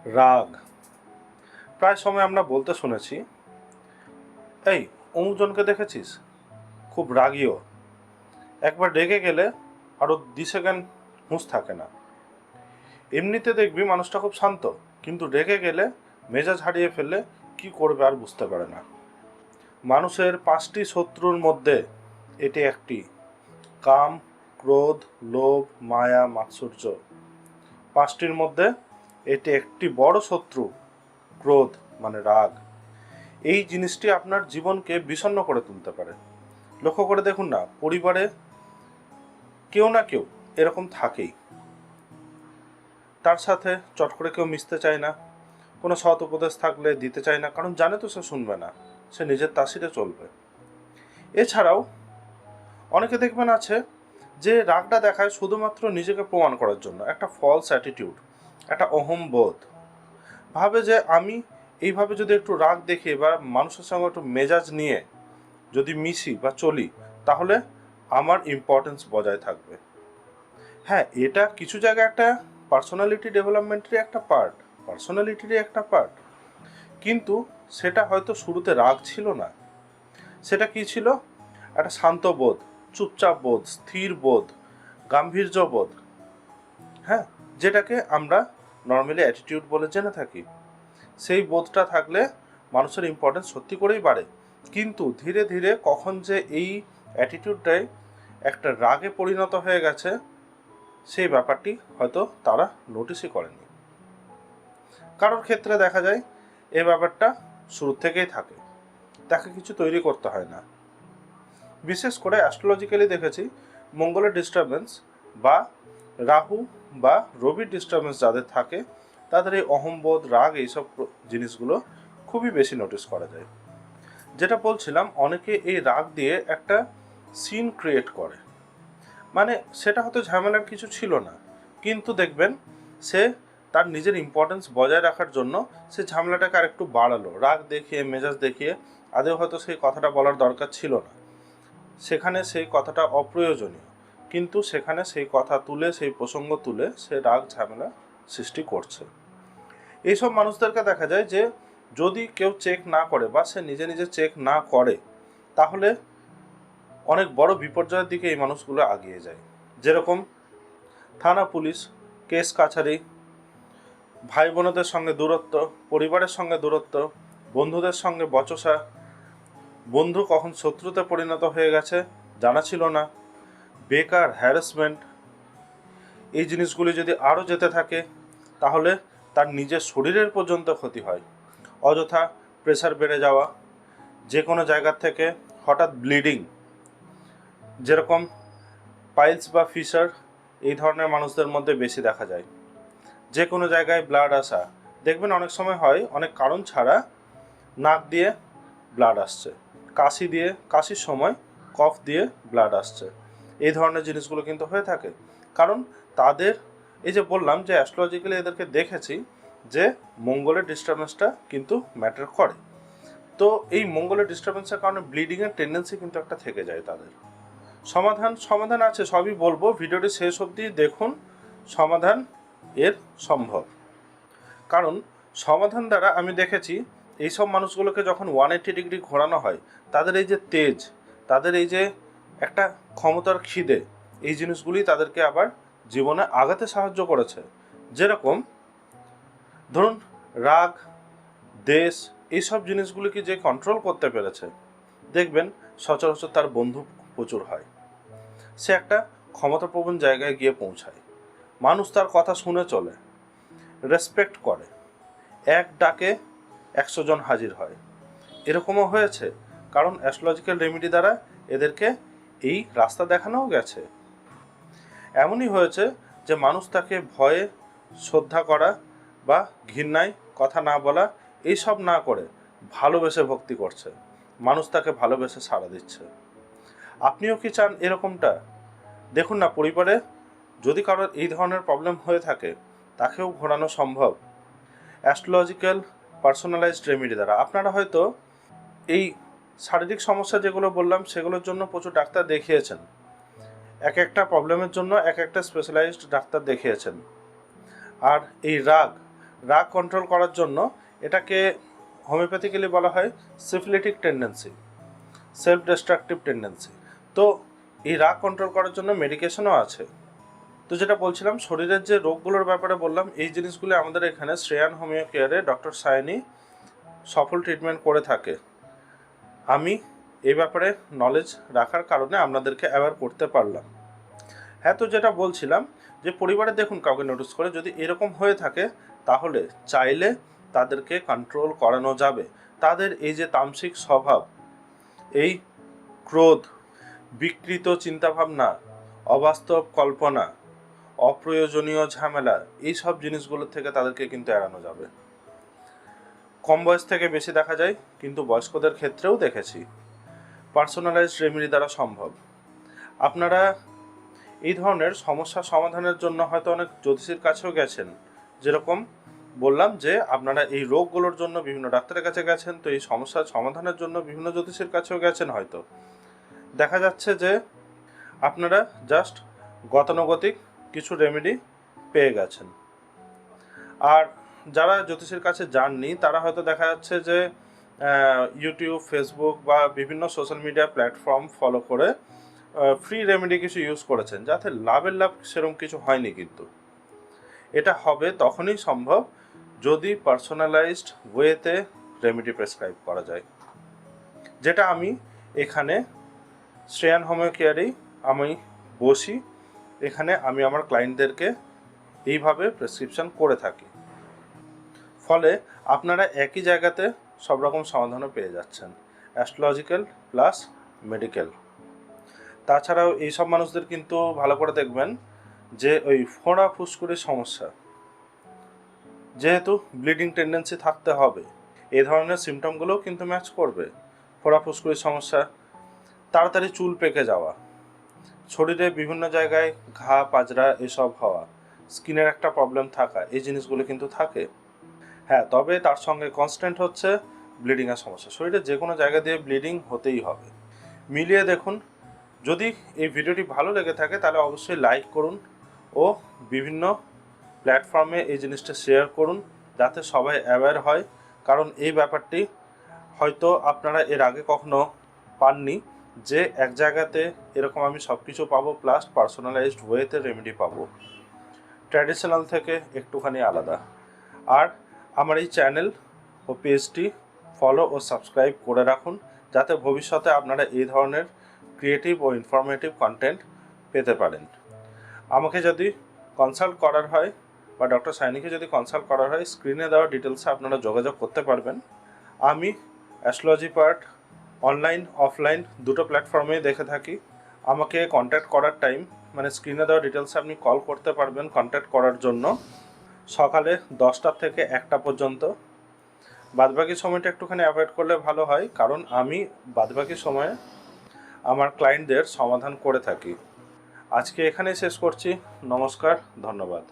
রাগ। প্রায় সময় আমরা বলতে শুনেছি, এই অমুকজনকে দেখেছিস, খুব রাগীও, একবার রেগে গেলে আরও 2 সেকেন্ড হুঁশ থাকে না। এমনিতে দেখবি মানুষটা খুব শান্ত, কিন্তু রেগে গেলে মেজাজ হারিয়ে ফেললে কি করবে আর বুঝতে পারে না। মানুষের 5টি শত্রুর মধ্যে এটি একটি: কাম, ক্রোধ, লোভ, মায়া, মাৎসর্য। 5টির মধ্যে এটি একটি বড় শত্রু, ক্রোধ মানে রাগ। এই জিনিসটি আপনার জীবনকে বিষণ্ণ করে তুলতে পারে। লক্ষ্য করে দেখুন না, পরিবারে কেউ না কেউ এরকম থাকেই। তার সাথে চট করে কেউ মিশতে চায় না, কোনো সৎ উপদেশ থাকলে দিতে চায় না, কারণ জানে তো সে শুনবে না, সে নিজের তাসিরে চলবে। এছাড়াও অনেকে দেখবেন আছে যে রাগটা দেখায় শুধুমাত্র নিজেকে প্রমাণ করার জন্য, একটা ফলস অ্যাটিটিউড, একটা অহংবোধ। ভাবে যে আমি এইভাবে যদি একটু রাগ দেখিয়ে বা মানুষের সঙ্গে একটু মেজাজ নিয়ে যদি মিশি বা চলি, তাহলে আমার ইম্পর্টেন্স বজায় থাকবে। হ্যাঁ, এটা কিছু জায়গায় একটা পার্সোনালিটি ডেভেলপমেন্টেরই একটা পার্ট, কিন্তু সেটা হয়তো শুরুতে রাগ ছিল না। সেটা কি ছিল? একটা শান্ত বোধ, চুপচাপ বোধ, স্থির বোধ, গাম্ভীর্য বোধ। হ্যাঁ, যেটাকে আমরা নর্মালি অ্যাটিটিউড বলে জেনে থাকি। সেই বোধটা থাকলে মানুষের ইম্পর্টেন্স সত্যি করেই বাড়ে। কিন্তু ধীরে ধীরে কখন যে এই অ্যাটিটিউডটাই একটা রাগে পরিণত হয়ে গেছে, সেই ব্যাপারটি হয়তো তারা নোটিসই করেনি। কারোর ক্ষেত্রে দেখা যায় এই ব্যাপারটা শুরু থেকেই থাকে, তাকে কিছু তৈরি করতে হয় না। বিশেষ করে অ্যাস্ট্রোলজিক্যালি দেখেছি, মঙ্গলের ডিস্টারবেন্স বা রাহু বা রবির ডিস্টারবেন্স যাদের থাকে, তাদের এই অহংবোধ, রাগ, এইসব জিনিসগুলো খুবই বেশি নোটিস করা যায়। যেটা বলছিলাম, অনেকে এই রাগ দিয়ে একটা সিন ক্রিয়েট করে, মানে সেটা হয়তো ঝামেলার কিছু ছিল না, কিন্তু দেখবেন সে তার নিজের ইম্পর্টেন্স বজায় রাখার জন্য সে ঝামেলাটাকে আর একটু বাড়ালো, রাগ দেখিয়ে, মেজাজ দেখিয়ে। আদেও হয়তো সেই কথাটা বলার দরকার ছিল না, সেখানে সেই কথাটা অপ্রয়োজনীয়, কিন্তু সেখানে সেই কথা তুলে, সেই প্রসঙ্গ তুলে সে রাগ ঝামেলা সৃষ্টি করছে। এইসব মানুষদেরকে দেখা যায় যে যদি কেউ চেক না করে বা সে নিজে নিজে চেক না করে, তাহলে অনেক বড় বিপর্যয়ের দিকে এই মানুষগুলো এগিয়ে যায়। যেরকম থানা পুলিশ, কেস কাছারি, ভাই বোনদের সঙ্গে দূরত্ব, পরিবারের সঙ্গে দূরত্ব, বন্ধুদের সঙ্গে বচসা, বন্ধু কখন শত্রুতে পরিণত হয়ে গেছে জানা ছিল না, বেকার, হ্যারাসমেন্ট, এই জিনিসগুলি যদি আরও যেতে থাকে, তাহলে তার নিজের শরীরের পর্যন্ত ক্ষতি হয়। অযথা প্রেশার বেড়ে যাওয়া, যে কোনো জায়গার থেকে হঠাৎ ব্লিডিং, যেরকম পাইলস বা ফিশার, এই ধরনের মানুষদের মধ্যে বেশি দেখা যায়। যে কোনো জায়গায় ব্লাড আসা, দেখবেন অনেক সময় হয় অনেক কারণ ছাড়া, নাক দিয়ে ব্লাড আসছে, কাশির সময় কফ দিয়ে ব্লাড আসছে। এই ধরনের জিনিসগুলো কিন্তু হয়ে থাকে, কারণ তাদের, এই যে বললাম যে অ্যাস্ট্রোলজিক্যালি এদেরকে দেখেছি যে মঙ্গলের ডিস্টারবেন্সটা কিন্তু ম্যাটার করে। তো এই মঙ্গলের ডিস্টারবেন্সের কারণে ব্লিডিংয়ের টেন্ডেন্সি কিন্তু একটা থেকে যায় তাদের। সমাধান আছে, সবই বলবো, ভিডিওটি শেষ অবধি দেখুন, সমাধান এর সম্ভব। কারণ সমাধান দ্বারা আমি দেখেছি এইসব মানুষগুলোকে যখন 180 ডিগ্রি ঘোরানো হয়, তাদের এই যে তেজ, তাদের এই যে একটা ক্ষমতার খিদে, এই জিনিসগুলি তাদেরকে আবার জীবনে আগাতে সাহায্য করেছে। যেরকম ধরুন রাগ, দেশ, এইসব জিনিসগুলিকে যে কন্ট্রোল করতে পেরেছে, দেখবেন সচরাচর তার বন্ধু প্রচুর হয়, সে একটা ক্ষমতাপ্রবণ জায়গায় গিয়ে পৌঁছায়, মানুষ তার কথা শুনে চলে, রেসপেক্ট করে, এক ডাকে 100 জন হাজির হয়। এরকমও হয়েছে, কারণ অ্যাস্ট্রোলজিক্যাল রেমেডি দ্বারা এদেরকে এই রাস্তা দেখানোও গেছে। এমনই হয়েছে যে মানুষ তাকে ভয়ে, শ্রদ্ধা করা বা ঘৃণায় কথা না বলা, এইসব না করে ভালোবেসে ভক্তি করছে, মানুষ তাকে ভালোবেসে সাড়া দিচ্ছে। আপনিও কি চান এরকমটা? দেখুন না, পরিবারে যদি কারোর এই ধরনের প্রবলেম হয়ে থাকে, তাকেও ঘোরানো সম্ভব অ্যাস্ট্রোলজিক্যাল পার্সোনালাইজড রেমেডি দ্বারা। আপনারা হয়তো এই শারীরিক সমস্যা যেগুলো বললাম, সেগুলোর জন্য প্রচুর ডাক্তার দেখিয়েছেন, এক একটা প্রবলেমের জন্য এক একটা স্পেশালাইজড ডাক্তার দেখিয়েছেন। আর এই রাগ কন্ট্রোল করার জন্য এটাকে হোমিওপ্যাথিক্যালি বলা হয় syphilitic tendency, self destructive tendency. তো এই রাগ কন্ট্রোল করার জন্য মেডিকেশনও আছে। তো যেটা বলছিলাম, শরীরের যে রোগগুলোর ব্যাপারে বললাম, এই জিনিসগুলো আমাদের এখানে শ্রেয়ান হোমিও কেয়ারে ডক্টর সায়নী সফল ট্রিটমেন্ট করে থাকে। আমি এই ব্যাপারে নলেজ রাখার কারণে আপনাদেরকে অ্যাওয়্যার করতে পারলাম। হ্যাঁ, তো যেটা বলছিলাম যে পরিবারে দেখুন কাউকে নোটিস করে যদি এরকম হয়ে থাকে, তাহলে চাইলে তাদেরকে কন্ট্রোল করানো যাবে। তাদের এই যে তামসিক স্বভাব, এই ক্রোধ, বিকৃত চিন্তাভাবনা, অবাস্তব কল্পনা, অপ্রয়োজনীয় ঝামেলা, এই সব জিনিসগুলোর থেকে তাদেরকে কিন্তু এড়ানো যাবে। কম বয়স থেকে বেশি দেখা যায়, কিন্তু বয়স্কদের ক্ষেত্রেও দেখেছি পার্সোনালাইজড রেমেডি দ্বারা সম্ভব। আপনারা এই ধরনের সমস্যা সমাধানের জন্য হয়তো অনেক জ্যোতিষীর কাছেও গেছেন, যেরকম বললাম যে আপনারা এই রোগগুলোর জন্য বিভিন্ন ডাক্তারের কাছে গেছেন, তো এই সমস্যার সমাধানের জন্য বিভিন্ন জ্যোতিষীর কাছেও গেছেন। হয়তো দেখা যাচ্ছে যে আপনারা জাস্ট গতানুগতিক কিছু রেমেডি পেয়ে গেছেন। আর যারা জ্যোতিষীর কাছে যাননি, তারা হয়তো দেখা যাচ্ছে যে ইউটিউব, ফেসবুক বা বিভিন্ন সোশ্যাল মিডিয়া প্ল্যাটফর্ম ফলো করে ফ্রি রেমেডি কিছু ইউজ করেছেন, যাতে লাভের লাভ সেরকম কিছু হয়নি। কিন্তু এটা হবে তখনই সম্ভব যদি পার্সোনালাইজড ওয়েতে রেমেডি প্রেসক্রাইব করা যায়, যেটা আমি এখানে শ্রেয়ান হোমিও কেয়ারেই আমি বসি। এখানে আমি আমার ক্লায়েন্টদেরকে এইভাবে প্রেসক্রিপশন করে থাকি। ফলে আপনারা একই জায়গাতে সব রকম সমাধানও পেয়ে যাচ্ছেন, অ্যাস্ট্রোলজিক্যাল প্লাস মেডিকেল। তাছাড়াও এইসব মানুষদের কিন্তু ভালো করে দেখবেন যে ওই ফোঁড়া ফুসকুড়ির সমস্যা, যেহেতু ব্লিডিং টেন্ডেন্সি থাকতে হবে, এই ধরনের সিমটমগুলোও কিন্তু ম্যাচ করবে। ফোঁড়া ফুসকুড়ির সমস্যা, তাড়াতাড়ি চুল পেকে যাওয়া, শরীরে বিভিন্ন জায়গায় ঘা পাজরা এসব হওয়া, স্কিনের একটা প্রবলেম থাকা, এই জিনিসগুলো কিন্তু থাকে। হ্যাঁ, তবে তার সঙ্গে কনস্ট্যান্ট হচ্ছে ব্লিডিংয়ের সমস্যা। শরীরে যে কোনো জায়গা দিয়ে ব্লিডিং হতেই হবে। মিলিয়ে দেখুন। যদি এই ভিডিওটি ভালো লেগে থাকে তাহলে অবশ্যই লাইক করুন ও বিভিন্ন প্ল্যাটফর্মে এই জিনিসটা শেয়ার করুন, যাতে সবাই অ্যাওয়্যার হয়। কারণ এই ব্যাপারটি হয়তো আপনারা এর আগে কখনো পাননি, যে এক জায়গাতে এরকম আমি সব কিছু পাবো, প্লাস পার্সোনালাইজড ওয়েতে রেমেডি পাবো, ট্র্যাডিশনাল থেকে একটুখানি আলাদা। আর আমার এই চ্যানেল ও পেজটি ফলো ও সাবস্ক্রাইব করে রাখুন, যাতে ভবিষ্যতে আপনারা এই ধরনের ক্রিয়েটিভ ও ইনফরমেটিভ কন্টেন্ট পেতে পারেন। আমাকে যদি কনসাল্ট করার হয় বা ডক্টর সায়নীকে যদি কনসাল্ট করার হয়, স্ক্রিনে দেওয়া ডিটেলসে আপনারা যোগাযোগ করতে পারবেন। আমি অ্যাস্ট্রোলজি পার্ট অনলাইন অফলাইন দুটো প্ল্যাটফর্মেই দেখে থাকি। আমাকে কন্ট্যাক্ট করার টাইম, মানে স্ক্রিনে দেওয়া ডিটেলসে আপনি কল করতে পারবেন কন্ট্যাক্ট করার জন্য, সকালে 10টা থেকে 1টা পর্যন্ত। বাদবাকি সময়টা একটুখানি অ্যাভয়েড করলে ভালো হয়, কারণ আমি বাদবাকি সময়ে আমার ক্লায়েন্টদের সমাধান করে থাকি। আজকে এখানেই শেষ করছি। নমস্কার, ধন্যবাদ।